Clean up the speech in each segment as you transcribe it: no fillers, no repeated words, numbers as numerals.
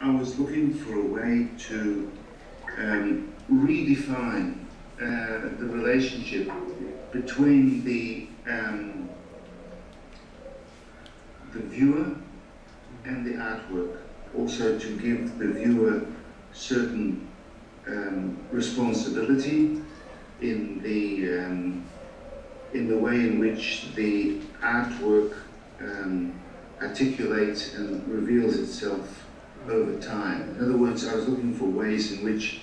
I was looking for a way to redefine the relationship between the viewer and the artwork. Also to give the viewer certain responsibility in the way in which the artwork articulates and reveals itself over time. In other words, I was looking for ways in which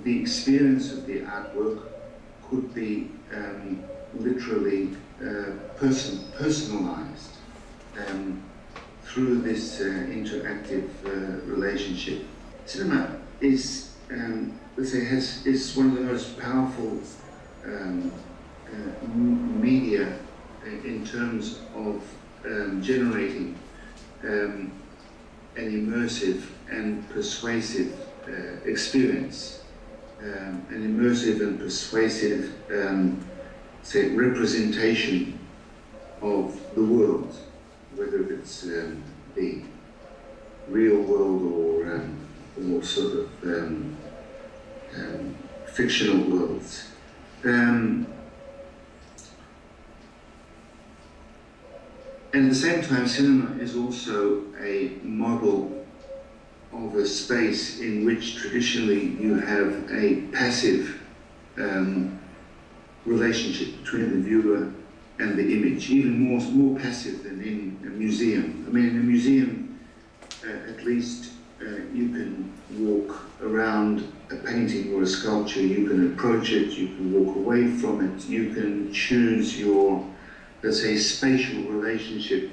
the experience of the artwork could be literally personalized through this interactive relationship. Cinema is, let's say, is one of the most powerful media in terms of generating an immersive and persuasive experience, an immersive and persuasive, say, representation of the world, whether it's the real world or sort of fictional worlds. And at the same time, cinema is also a model of a space in which traditionally you have a passive relationship between the viewer and the image, even more passive than in a museum. I mean, in a museum, at least you can walk around a painting or a sculpture, you can approach it, you can walk away from it, you can choose your, let's say, spatial relationship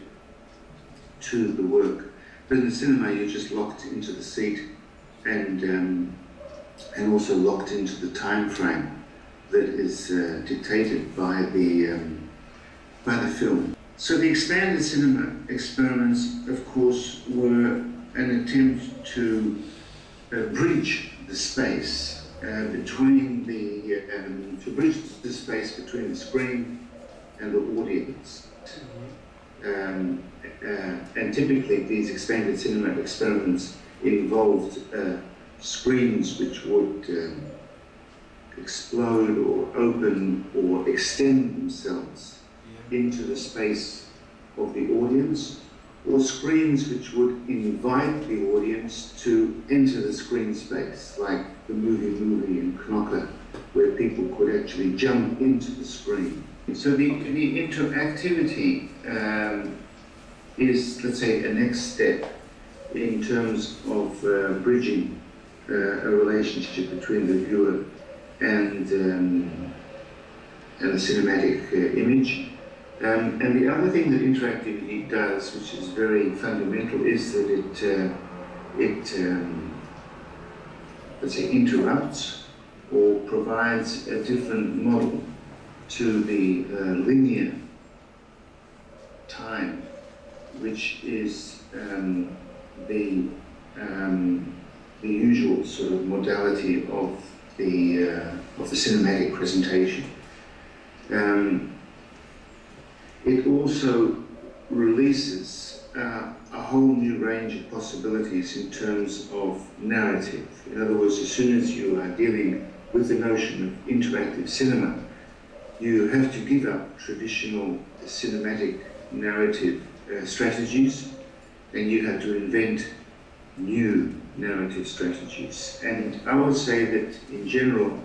to the work. But in the cinema, you're just locked into the seat and also locked into the time frame that is dictated by the film. So the expanded cinema experiments, of course, were an attempt to bridge the space between the screen and the audience. And typically these expanded cinema experiments involved screens which would explode or open or extend themselves into the space of the audience, or screens which would invite the audience to enter the screen space, like the movie in Knocker, where people could actually jump into the screen. So the interactivity is, let's say, a next step in terms of bridging a relationship between the viewer and the cinematic image. And the other thing that interactivity does, which is very fundamental, is that it let's say, interrupts or provides a different model to the linear time, which is the usual sort of modality of the cinematic presentation. It also releases a whole new range of possibilities in terms of narrative. In other words, as soon as you are dealing with the notion of interactive cinema, you have to give up traditional cinematic narrative strategies, and you have to invent new narrative strategies. And I would say that in general,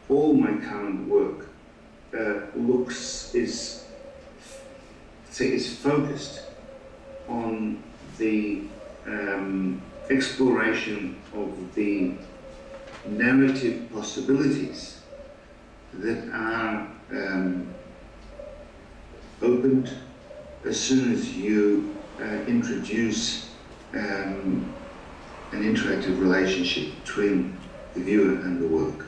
all my current work is focused on the exploration of the narrative possibilities that are opened as soon as you introduce an interactive relationship between the viewer and the work.